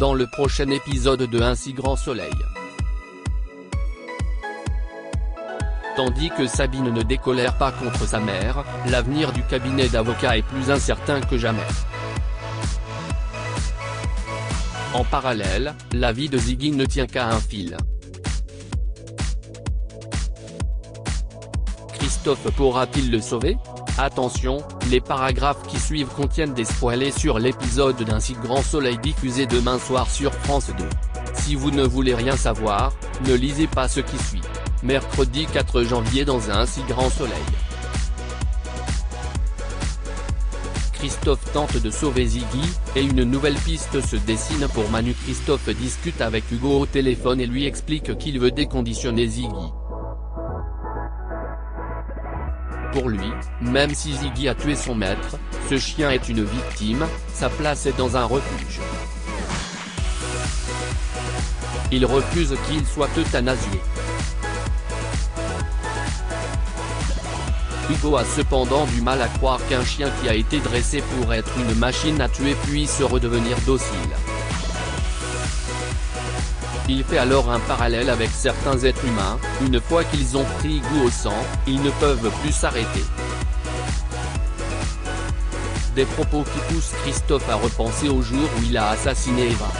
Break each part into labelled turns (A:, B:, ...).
A: dans le prochain épisode de Un si grand soleil. Tandis que Sabine ne décolère pas contre sa mère, l'avenir du cabinet d'avocats est plus incertain que jamais. En parallèle, la vie de Ziggy ne tient qu'à un fil. Christophe pourra-t-il le sauver ? Attention, les paragraphes qui suivent contiennent des spoilers sur l'épisode d'Un si grand soleil diffusé demain soir sur France 2. Si vous ne voulez rien savoir, ne lisez pas ce qui suit. Mercredi 4 janvier dans Un si grand soleil. Christophe tente de sauver Ziggy, et une nouvelle piste se dessine pour Manu. Christophe discute avec Hugo au téléphone et lui explique qu'il veut déconditionner Ziggy. Pour lui, même si Ziggy a tué son maître, ce chien est une victime, sa place est dans un refuge. Il refuse qu'il soit euthanasié. Hugo a cependant du mal à croire qu'un chien qui a été dressé pour être une machine à tuer puisse redevenir docile. Il fait alors un parallèle avec certains êtres humains, une fois qu'ils ont pris goût au sang, ils ne peuvent plus s'arrêter. Des propos qui poussent Christophe à repenser au jour où il a assassiné Eva.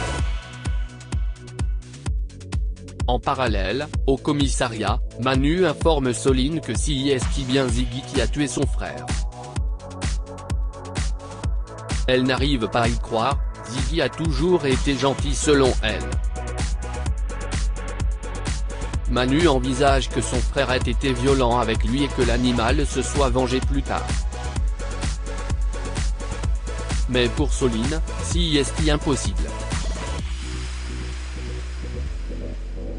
A: En parallèle, au commissariat, Manu informe Soline que si est bien Ziggy qui a tué son frère. Elle n'arrive pas à y croire, Ziggy a toujours été gentil selon elle. Manu envisage que son frère ait été violent avec lui et que l'animal se soit vengé plus tard. Mais pour Soline, si est impossible.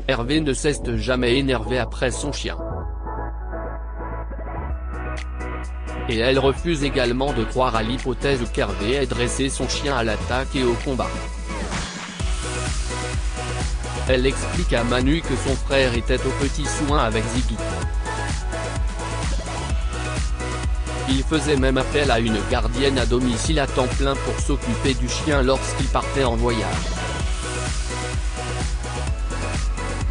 A: Hervé ne cesse de jamais énervé après son chien. Et elle refuse également de croire à l'hypothèse qu'Hervé ait dressé son chien à l'attaque et au combat. Elle explique à Manu que son frère était aux petits soins avec Ziggy. Il faisait même appel à une gardienne à domicile à temps plein pour s'occuper du chien lorsqu'il partait en voyage.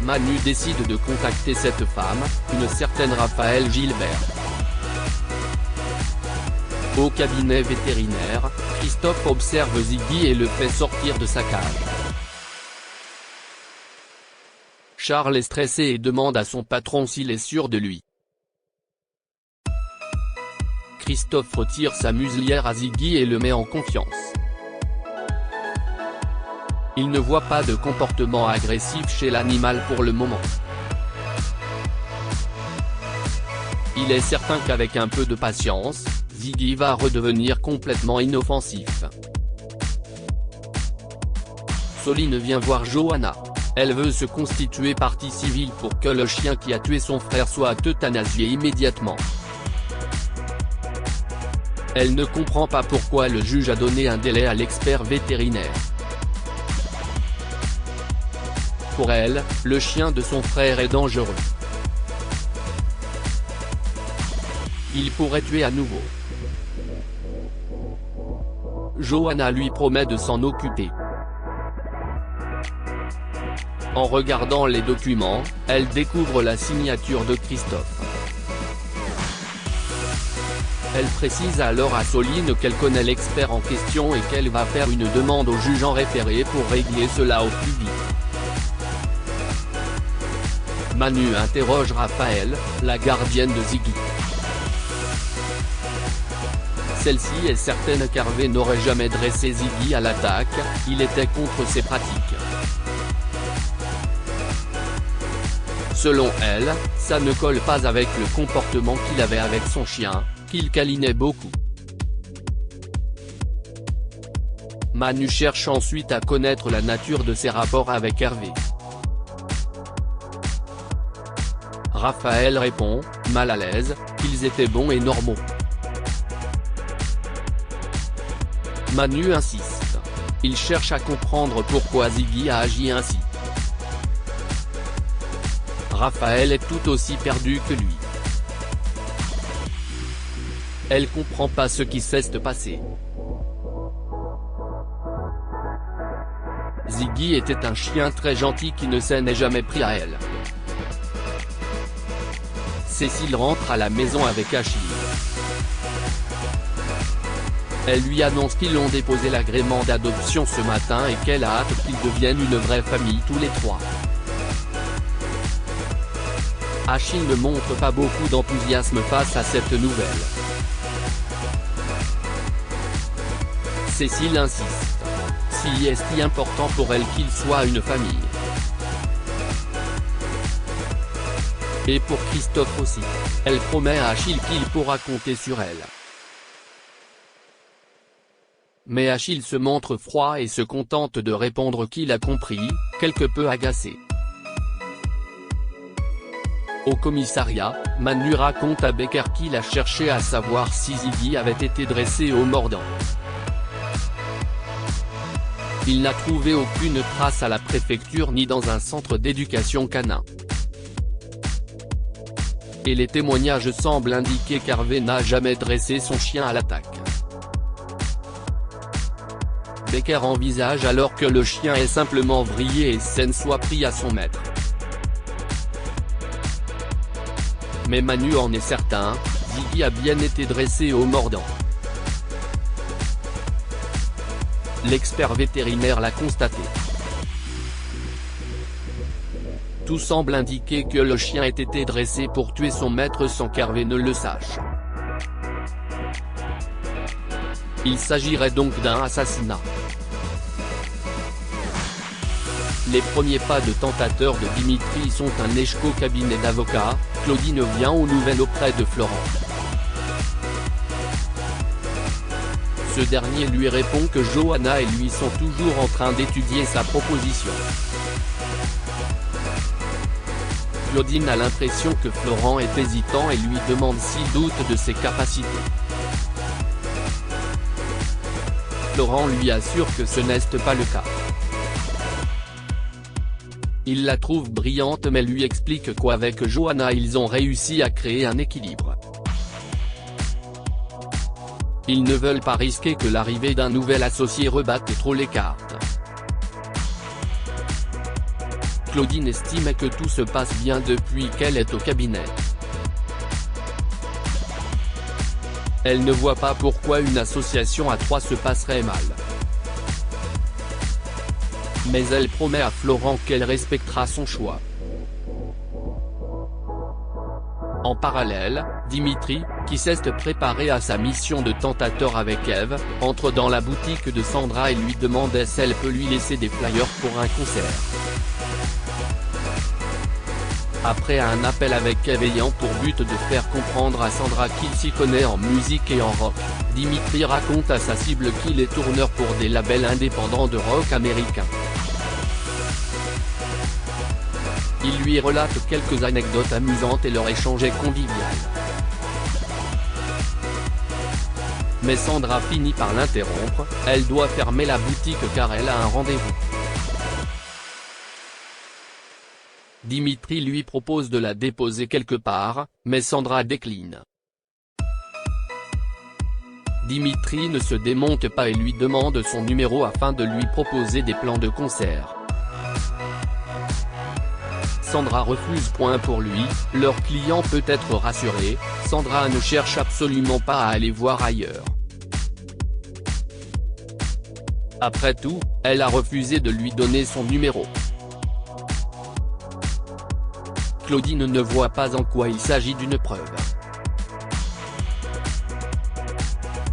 A: Manu décide de contacter cette femme, une certaine Raphaël Gilbert. Au cabinet vétérinaire, Christophe observe Ziggy et le fait sortir de sa cage. Charles est stressé et demande à son patron s'il est sûr de lui. Christophe retire sa muselière à Ziggy et le met en confiance. Il ne voit pas de comportement agressif chez l'animal pour le moment. Il est certain qu'avec un peu de patience, Ziggy va redevenir complètement inoffensif. Soline vient voir Johanna. Elle veut se constituer partie civile pour que le chien qui a tué son frère soit euthanasié immédiatement. Elle ne comprend pas pourquoi le juge a donné un délai à l'expert vétérinaire. Pour elle, le chien de son frère est dangereux. Il pourrait tuer à nouveau. Johanna lui promet de s'en occuper. En regardant les documents, elle découvre la signature de Christophe. Elle précise alors à Soline qu'elle connaît l'expert en question et qu'elle va faire une demande au juge en référé pour régler cela au plus vite. Manu interroge Raphaël, la gardienne de Ziggy. Celle-ci est certaine qu'Hervé n'aurait jamais dressé Ziggy à l'attaque, il était contre ses pratiques. Selon elle, ça ne colle pas avec le comportement qu'il avait avec son chien, qu'il câlinait beaucoup. Manu cherche ensuite à connaître la nature de ses rapports avec Hervé. Raphaël répond, mal à l'aise, qu'ils étaient bons et normaux. Manu insiste. Il cherche à comprendre pourquoi Ziggy a agi ainsi. Raphaël est tout aussi perdu que lui. Elle comprend pas ce qui s'est passé. Ziggy était un chien très gentil qui ne s'en est jamais pris à elle. Cécile rentre à la maison avec Achille. Elle lui annonce qu'ils ont déposé l'agrément d'adoption ce matin et qu'elle a hâte qu'ils deviennent une vraie famille tous les trois. Achille ne montre pas beaucoup d'enthousiasme face à cette nouvelle. Cécile insiste. Si est si important pour elle qu'il soit une famille. Et pour Christophe aussi. Elle promet à Achille qu'il pourra compter sur elle. Mais Achille se montre froid et se contente de répondre qu'il a compris, quelque peu agacé. Au commissariat, Manu raconte à Becker qu'il a cherché à savoir si Ziggy avait été dressé au mordant. Il n'a trouvé aucune trace à la préfecture ni dans un centre d'éducation canin. Et les témoignages semblent indiquer qu'Hervé n'a jamais dressé son chien à l'attaque. Becker envisage alors que le chien ait simplement vrillé et s'en soit pris à son maître. Mais Manu en est certain, Ziggy a bien été dressé au mordant. L'expert vétérinaire l'a constaté. Tout semble indiquer que le chien ait été dressé pour tuer son maître sans qu'Hervé ne le sache. Il s'agirait donc d'un assassinat. Les premiers pas de tentateur de Dimitri sont un échec au cabinet d'avocats. Claudine vient aux nouvelles auprès de Florent. Ce dernier lui répond que Johanna et lui sont toujours en train d'étudier sa proposition. Claudine a l'impression que Florent est hésitant et lui demande s'il doute de ses capacités. Florent lui assure que ce n'est pas le cas. Il la trouve brillante mais lui explique qu'avec Johanna ils ont réussi à créer un équilibre. Ils ne veulent pas risquer que l'arrivée d'un nouvel associé rebatte trop les cartes. Claudine estime que tout se passe bien depuis qu'elle est au cabinet. Elle ne voit pas pourquoi une association à trois se passerait mal. Mais elle promet à Florent qu'elle respectera son choix. En parallèle, Dimitri, qui s'est préparé à sa mission de tentateur avec Eve, entre dans la boutique de Sandra et lui demande si elle peut lui laisser des flyers pour un concert. Après un appel avec Eve ayant pour but de faire comprendre à Sandra qu'il s'y connaît en musique et en rock, Dimitri raconte à sa cible qu'il est tourneur pour des labels indépendants de rock américain. Il lui relate quelques anecdotes amusantes et leur échange est convivial. Mais Sandra finit par l'interrompre, elle doit fermer la boutique car elle a un rendez-vous. Dimitri lui propose de la déposer quelque part, mais Sandra décline. Dimitri ne se démonte pas et lui demande son numéro afin de lui proposer des plans de concert. Sandra refuse. Pour lui, leur client peut être rassuré, Sandra ne cherche absolument pas à aller voir ailleurs. Après tout, elle a refusé de lui donner son numéro. Claudine ne voit pas en quoi il s'agit d'une preuve.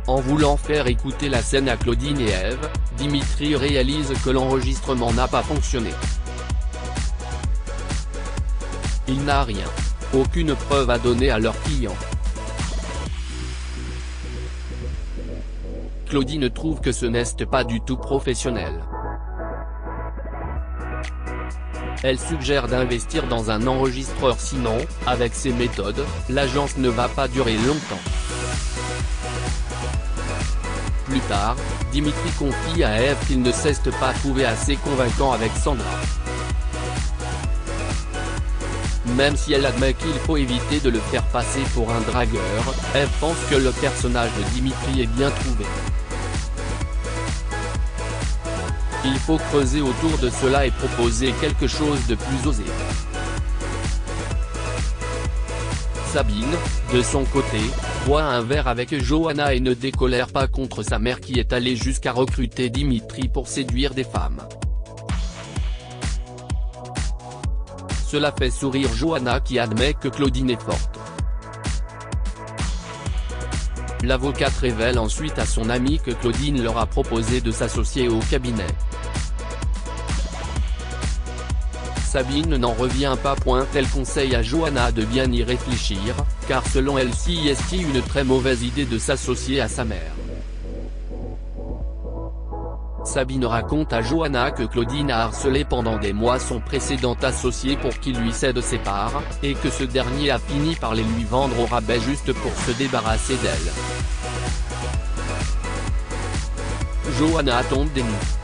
A: En voulant faire écouter la scène à Claudine et Eve, Dimitri réalise que l'enregistrement n'a pas fonctionné. Il n'a rien. Aucune preuve à donner à leur client. Claudine trouve que ce n'est pas du tout professionnel. Elle suggère d'investir dans un enregistreur sinon, avec ces méthodes, l'agence ne va pas durer longtemps. Plus tard, Dimitri confie à Eve qu'il ne s'est pas trouvé assez convaincant avec Sandra. Même si elle admet qu'il faut éviter de le faire passer pour un dragueur, Eve pense que le personnage de Dimitri est bien trouvé. Il faut creuser autour de cela et proposer quelque chose de plus osé. Sabine, de son côté, boit un verre avec Johanna et ne décolère pas contre sa mère qui est allée jusqu'à recruter Dimitri pour séduire des femmes. Cela fait sourire Johanna qui admet que Claudine est forte. L'avocate révèle ensuite à son amie que Claudine leur a proposé de s'associer au cabinet. Sabine n'en revient pas. Elle conseille à Johanna de bien y réfléchir, car selon elle c'est une très mauvaise idée de s'associer à sa mère. Sabine raconte à Johanna que Claudine a harcelé pendant des mois son précédent associé pour qu'il lui cède ses parts, et que ce dernier a fini par les lui vendre au rabais juste pour se débarrasser d'elle. Johanna tombe des nues.